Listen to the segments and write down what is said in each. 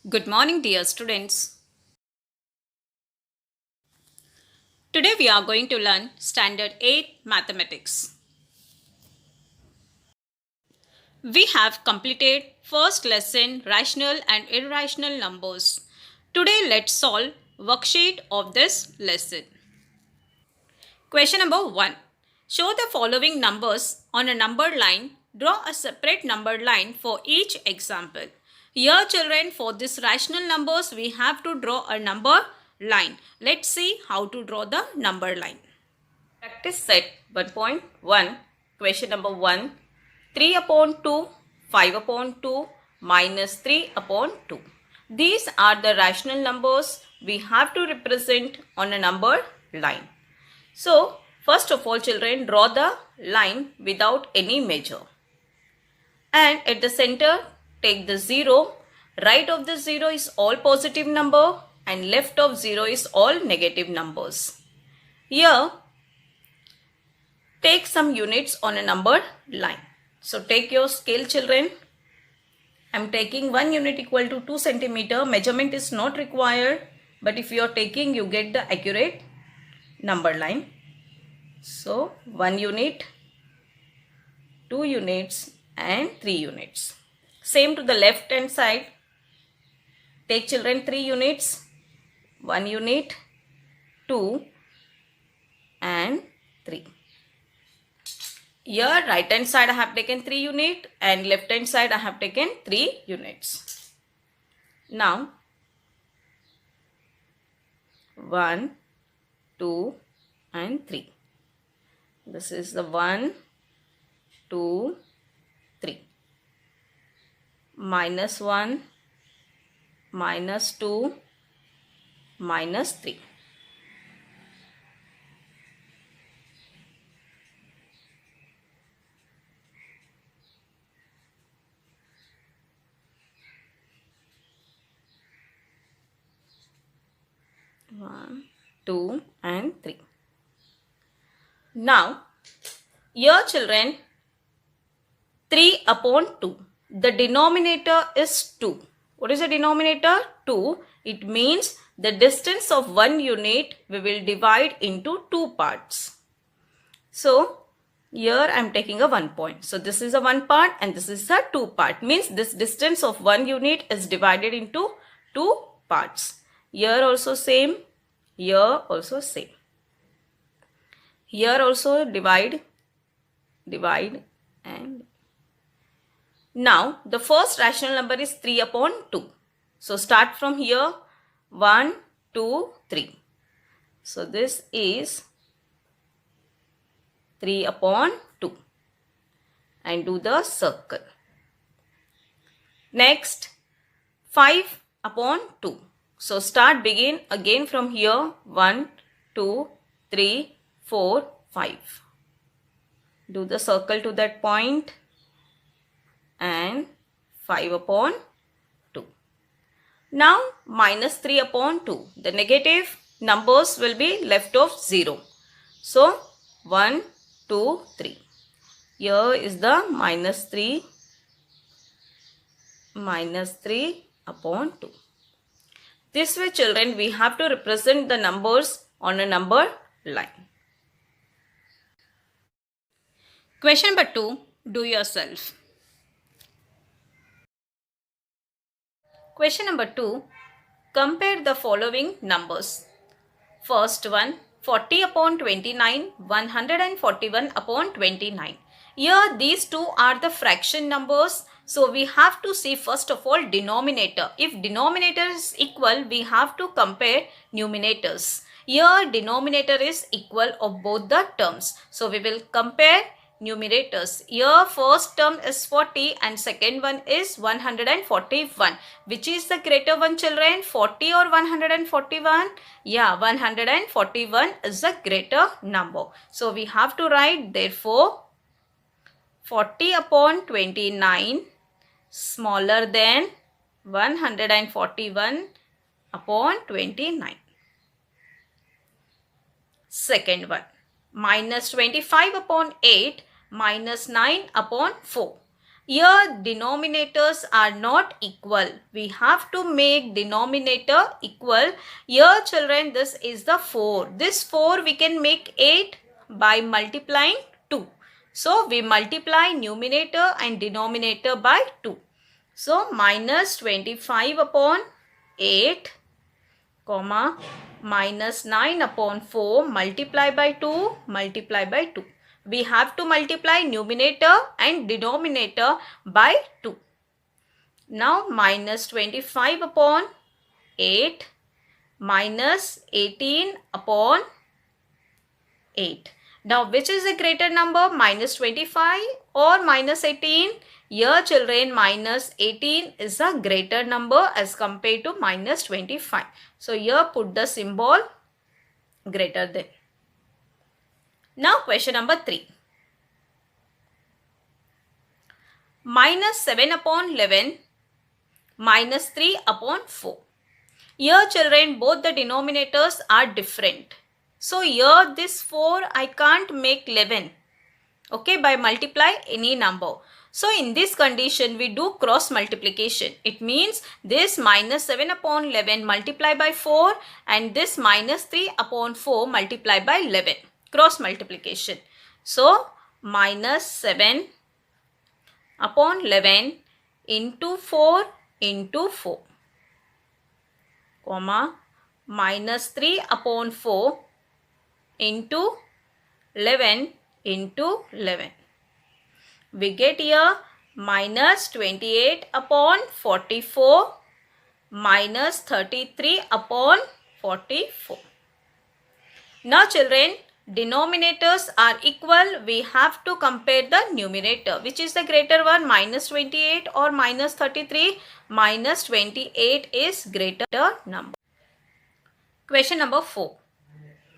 Good morning, dear students. Today we are going to learn Standard 8 Mathematics. We have completed first lesson Rational and Irrational Numbers. Today let's solve worksheet of this lesson. Question number 1. Show the following numbers on a number line. Draw a separate number line for each example. Here children, for this rational numbers we have to draw a number line. Let's see how to draw the number line. Practice set 1.1. Question number 1. 3 upon 2, 5 upon 2, minus 3 upon 2. These are the rational numbers we have to represent on a number line. So, first of all children, draw the line without any measure. And at the center, take the 0. Right of the 0 is all positive number and left of 0 is all negative numbers. Here, take some units on a number line. So, take your scale children. I am taking 1 unit equal to 2 centimeter. Measurement is not required. But if you are taking, you get the accurate number line. So, 1 unit, 2 units and 3 units. Same to the left hand side. Take children 3 units, 1 unit, 2 and 3. Here right hand side I have taken 3 units and left hand side I have taken 3 units. Now 1, 2 and 3. This is the 1, 2, 3. Minus 1, minus 2, minus 3. One, 2 and 3. Now, here children, 3 upon 2. The denominator is 2. What is the denominator? 2. It means the distance of 1 unit we will divide into 2 parts. So, here I am taking a 1 point. So, this is a 1 part and this is a 2 part. Means this distance of 1 unit is divided into 2 parts. Here also same. Here also same. Here also divide and now the first rational number is 3 upon 2. So start from here 1, 2, 3. So this is 3 upon 2 and do the circle. Next 5 upon 2. So begin again from here 1, 2, 3, 4, 5. Do the circle to that point and 5 upon 2. Now minus 3 upon 2. The negative numbers will be left of 0. So 1, 2, 3. Here is the minus 3 upon 2. This way children, we have to represent the numbers on a number line. Question number 2, do yourself. Question number 2, compare the following numbers. First one, 40 upon 29, 141 upon 29. Here these two are the fraction numbers. So we have to see first of all denominator. If denominator is equal, we have to compare numerators. Here denominator is equal of both the terms. So we will compare numerators. Here first term is 40 and second one is 141. Which is the greater one children? 40 or 141? Yeah, 141 is the greater number. So we have to write therefore 40 upon 29 smaller than 141 upon 29. Second one, minus 25 upon 8 minus 9 upon 4. Here denominators are not equal. We have to make denominator equal. Here children, this is the 4. This 4 we can make 8 by multiplying 2. So we multiply numerator and denominator by 2. So minus 25 upon 8 comma minus 9 upon 4 multiply by 2 multiply by 2. We have to multiply numerator and denominator by 2. Now minus 25 upon 8 minus 18 upon 8. Now which is the greater number, minus 25 or minus 18? Here children, minus 18 is a greater number as compared to minus 25. So here put the symbol greater than. Now question number 3. Minus 7 upon 11 minus 3 upon 4. Here children, both the denominators are different. So here this 4 I can't make 11. Okay, by multiply any number. So in this condition we do cross multiplication. It means this minus 7 upon 11 multiply by 4 and this minus 3 upon 4 multiply by 11. Cross multiplication. So minus 7 upon 11 into 4 into 4 comma minus 3 upon 4 into 11 into 11. We get here minus 28 upon 44 minus 33 upon 44. Now children, denominators are equal. We have to compare the numerator. Which is the greater one, minus 28 or minus 33? Minus 28 is greater number. Question number 4.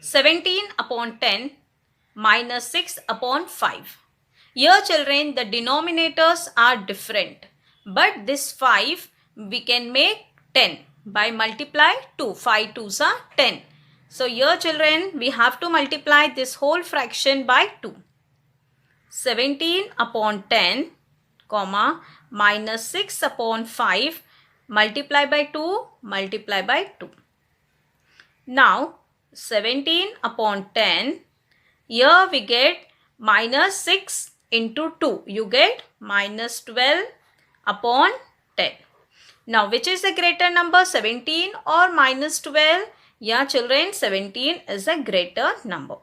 17 upon 10 minus 6 upon 5. Here children, the denominators are different. But this 5 we can make 10 by multiply 2. 5 2s are 10. So here children, we have to multiply this whole fraction by 2. 17 upon 10 comma minus 6 upon 5 multiply by 2 multiply by 2. Now 17 upon 10, here we get minus 6 into 2. You get minus 12 upon 10. Now which is the greater number, 17 or minus 12? Yeah children, 17 is a greater number.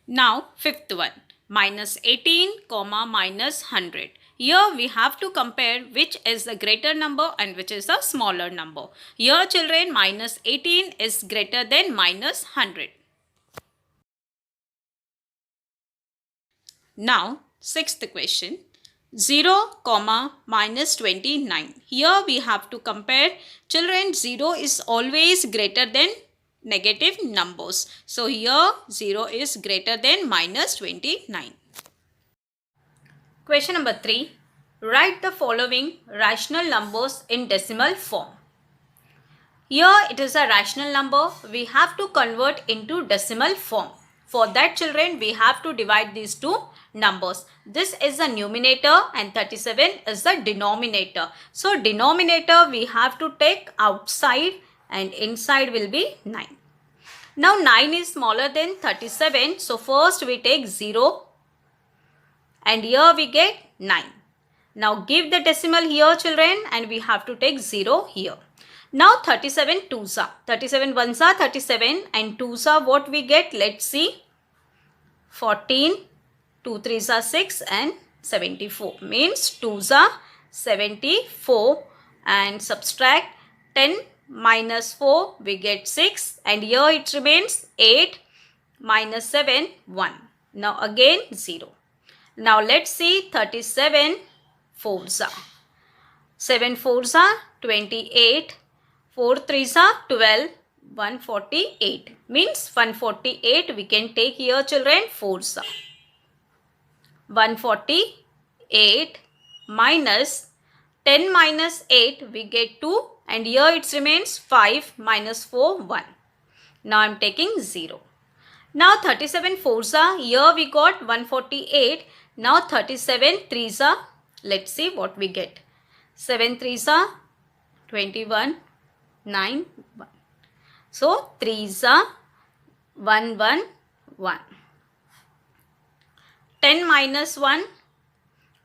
Now fifth one, minus 18 comma minus 100. Here we have to compare which is the greater number and which is the smaller number. Here children, minus 18 is greater than minus 100. Now sixth question, 0 comma minus 29. Here we have to compare. Children, 0 is always greater than negative numbers. So here 0 is greater than minus 29. Question number 3. Write the following rational numbers in decimal form. Here it is a rational number. We have to convert into decimal form. For that children, we have to divide these two numbers. This is the numerator and 37 is the denominator. So denominator we have to take outside and inside will be 9. Now 9 is smaller than 37. So first we take 0 and here we get 9. Now give the decimal here children and we have to take 0 here. Now 37 2s are, 37 1s are 37 and 2s are what we get, let's see, 14, 2 3s are 6 and 74, means 2s are 74 and subtract 10 minus 4 we get 6 and here it remains 8 minus 7 1. Now again 0. Now let's see 37 4s are, 7 4s are 28, 4 3s are 12, 148, means 148 we can take here children 4s are. 148 minus 10 minus 8 we get 2 and here it remains 5 minus 4 1. Now I am taking 0. Now 37 fours are, here we got 148. Now 37 threes are, let's see what we get. 7 threes are 21, 9, 1. So 3s are 1, 1, 1. 10 minus 1,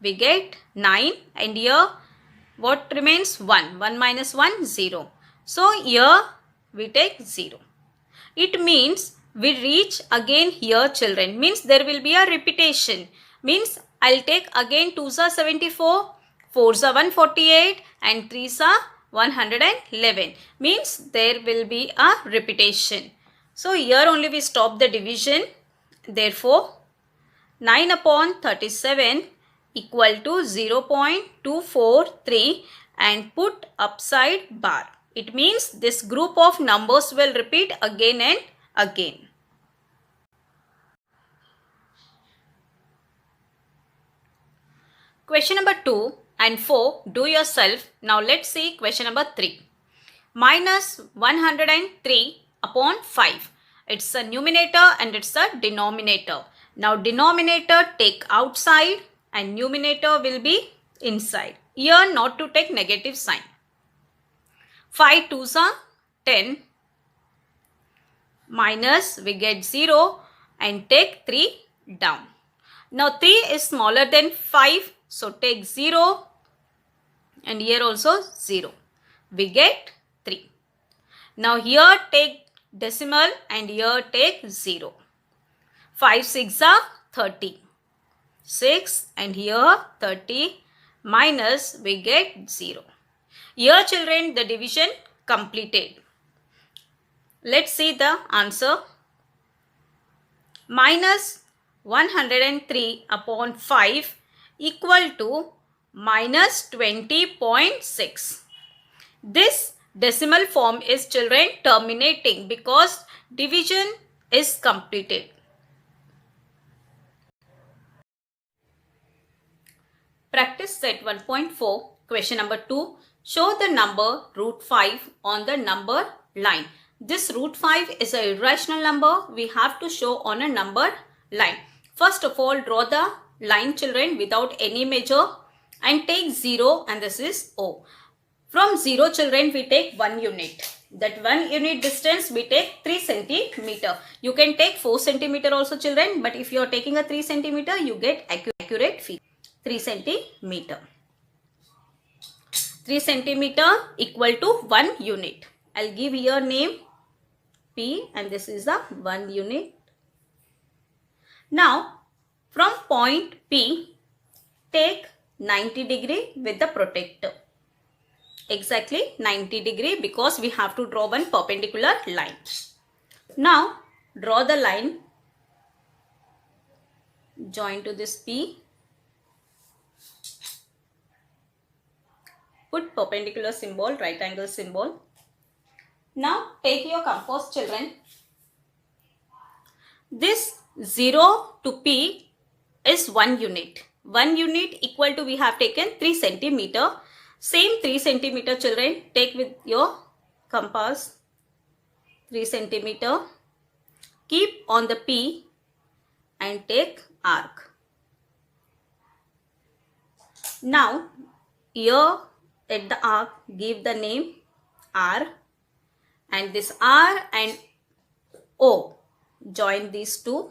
we get 9, and here what remains? 1. 1 minus 1, 0. So here we take 0. It means we reach again here, children. Means there will be a repetition. Means I'll take again 2s are 74, 4s are 148, and 3s are 111. Means there will be a repetition. So here only we stop the division. Therefore 9 upon 37 equal to 0.243 and put upside bar. It means this group of numbers will repeat again and again. Question number 2 and 4, do yourself. Now let's see question number 3. Minus 103 upon 5. It's a numerator and it's a denominator. Now denominator take outside and numerator will be inside. Here not to take negative sign. 5 2s are 10. Minus we get 0 and take 3 down. Now 3 is smaller than 5. So take 0 and here also 0. We get 3. Now here take decimal and here take 0. 5 6 are 30. 6 and here 30 minus we get 0. Here children the division completed. Let's see the answer. Minus 103 upon 5 equal to minus 20.6. This decimal form is children terminating because division is completed. Practice set 1.4, question number 2. Show the number root 5 on the number line. This root 5 is an irrational number. We have to show on a number line. First of all, draw the line children without any measure and take 0 and this is O. From 0 children we take 1 unit. That 1 unit distance we take 3 centimeter. You can take 4 centimeter also children, but if you are taking a 3 centimeter you get accurate figure. 3 centimeter. 3 centimeter equal to 1 unit. I'll give here name P and this is the 1 unit. Now from point P take 90 degree with the protractor. Exactly 90 degree because we have to draw one perpendicular line. Now draw the line join to this P. Put perpendicular symbol, right angle symbol. Now take your compass children. This 0 to P is 1 unit. 1 unit equal to we have taken 3 centimeter. Same 3 centimeter children take with your compass 3 centimeter. Keep on the P and take arc. Now here at the arc give the name R and this R and O join these two.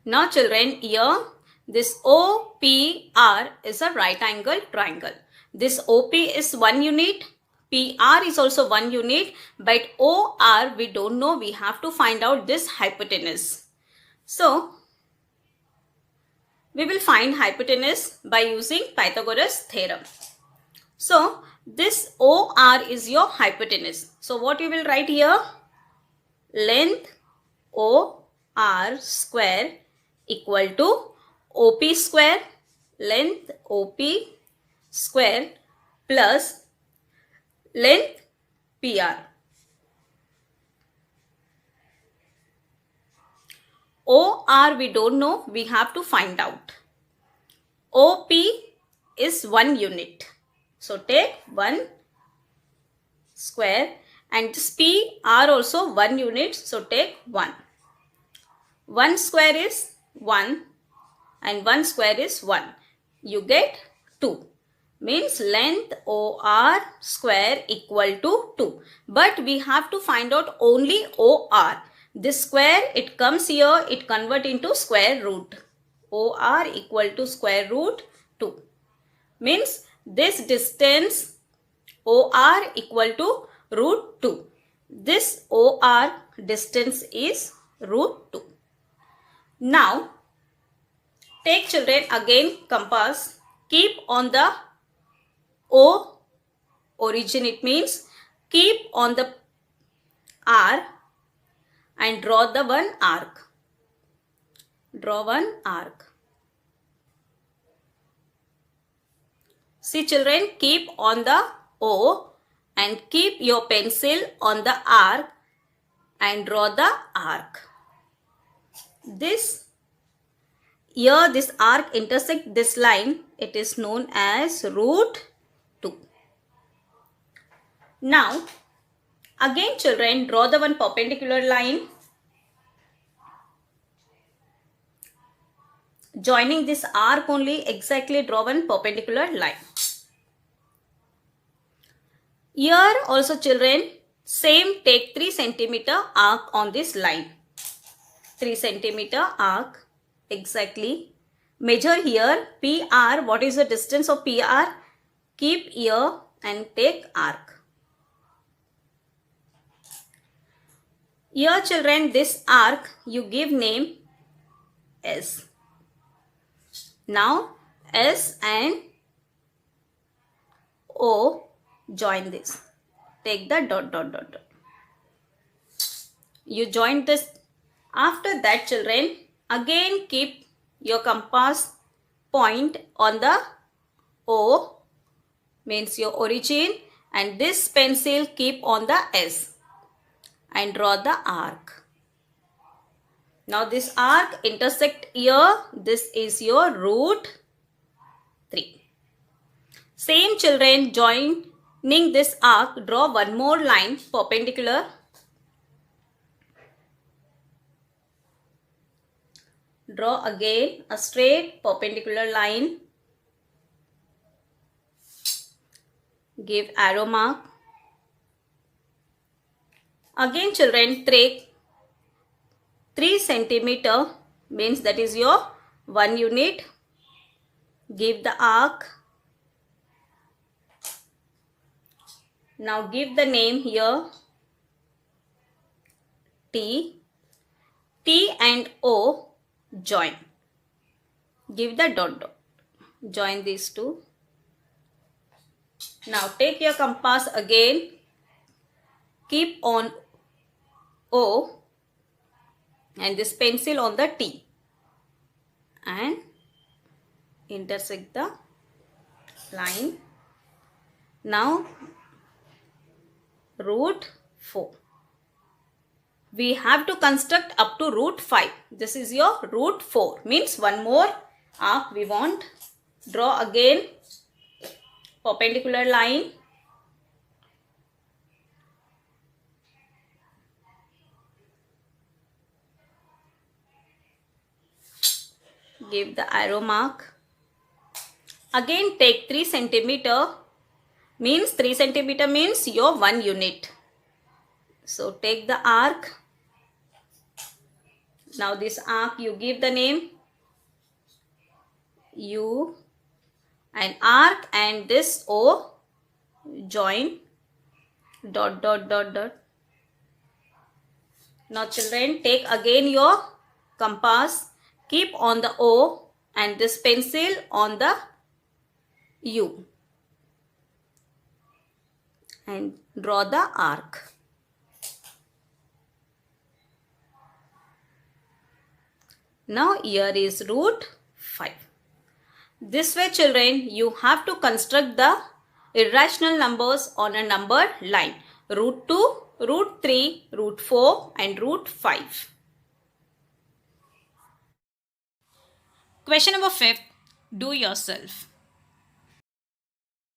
Now children here this OPR is a right angle triangle. This OP is 1 unit. PR is also 1 unit, but OR we don't know. We have to find out this hypotenuse. So we will find hypotenuse by using Pythagoras theorem. So this OR is your hypotenuse. So what you will write here? Length OR square equal to OP square, length OP square plus length PR. OR we don't know, we have to find out. OP is 1 unit. So take 1 square, and this p are also 1 unit, so take 1. 1 square is 1 and 1 square is 1. You get 2. Means length OR square equal to 2. But we have to find out only OR. This square, it comes here, it convert into square root. OR equal to square root 2. Means this distance OR equal to root 2. This OR distance is root 2. Now, take children again compass, keep on the O origin, it means keep on the R and draw the one arc. Draw one arc. See children, keep on the O and keep your pencil on the arc and draw the arc. This arc intersect this line, it is known as root 2. Now, again children, draw the one perpendicular line. Joining this arc only, exactly draw one perpendicular line. Here also children, same take 3 centimeter arc on this line. 3 centimeter arc, exactly. Measure here, PR, what is the distance of PR? Keep here and take arc. Here children, this arc, you give name S. Now, S and O join this. Take the dot, dot, dot, dot. You join this. After that children, again keep your compass point on the O, means your origin, and this pencil keep on the S and draw the arc. Now this arc intersect here, this is your root 3. Same children, joining this arc, draw one more line perpendicular. Draw again a straight perpendicular line. Give arrow mark. Again children, take 3 centimeter, means that is your 1 unit. Give the arc. Now give the name here T. T and O join. Give the dot dot. Join these two. Now take your compass again. Keep on O and this pencil on the T and intersect the line. Now root 4. We have to construct up to root 5. This is your root 4. Means one more arc we want. Draw again perpendicular line. Give the arrow mark. Again take 3 centimeter. Means 3 centimeter means your 1 unit. So take the arc. Now this arc you give the name U and arc and this O join dot dot dot dot. Now children, take again your compass. Keep on the O and this pencil on the U and draw the arc. Now here is root 5. This way children, you have to construct the irrational numbers on a number line. Root 2, root 3, root 4 and root 5. Question number 5. Do yourself.